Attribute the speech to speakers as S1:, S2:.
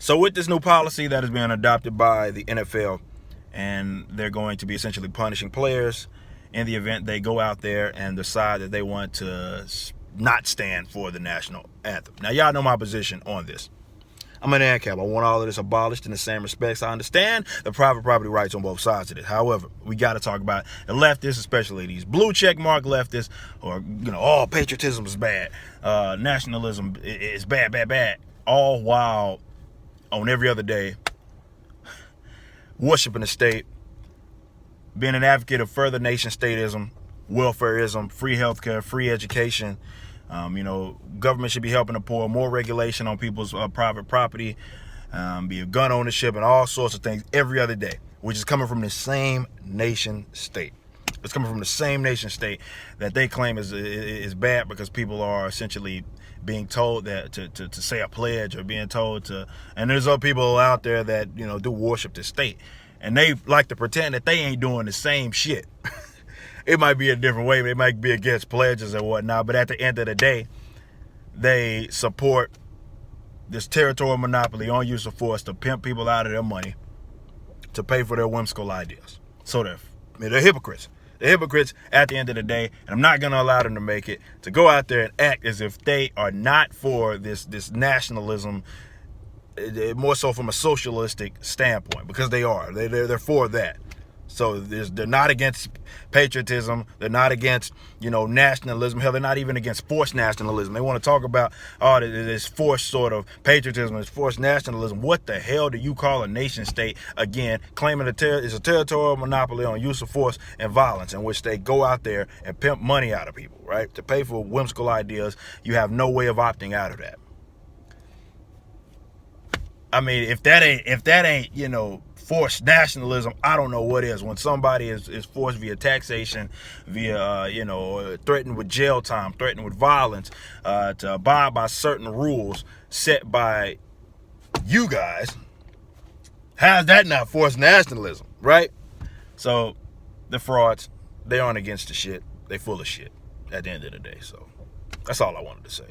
S1: So with this new policy that is being adopted by the NFL, and they're going to be essentially punishing players in the event they go out there and decide that they want to not stand for the national anthem. Now, y'all know my position on this. I'm an ANCAP. I want all of this abolished in the same respects. I understand the private property rights on both sides of it. However, we got to talk about the leftists, especially these blue checkmark leftists, or, all patriotism is bad. Nationalism is bad, bad, bad. All while on every other day worshiping the state, being an advocate of further nation statism, welfareism, free healthcare, free education. Government should be helping the poor, more regulation on people's private property, be a gun ownership, and all sorts of things every other day, which is coming from the same nation state. It's coming from the same nation state that they claim is bad because people are essentially being told that to say a pledge, or being told to, and there's other people out there that do worship the state, and they like to pretend that they ain't doing the same shit. It might be a different way. It might be against pledges and whatnot, but at the end of the day, they support this territorial monopoly on use of force to pimp people out of their money to pay for their whimsical ideas. So they're hypocrites. They're hypocrites at the end of the day, and I'm not going to allow them to make it, to go out there and act as if they are not for this nationalism, more so from a socialistic standpoint, because they are. They're for that. So they're not against patriotism. They're not against, nationalism. Hell, they're not even against forced nationalism. They want to talk about, this forced sort of patriotism, this forced nationalism. What the hell do you call a nation state? Again, claiming it's a territorial monopoly on use of force and violence, in which they go out there and pimp money out of people, right? To pay for whimsical ideas. You have no way of opting out of that. I mean, if that ain't, forced nationalism, I don't know what is. When somebody is forced via taxation, via, threatened with jail time, threatened with violence, to abide by certain rules set by you guys, how's that not forced nationalism, right? So the frauds, they aren't against the shit. They full of shit at the end of the day. So that's all I wanted to say.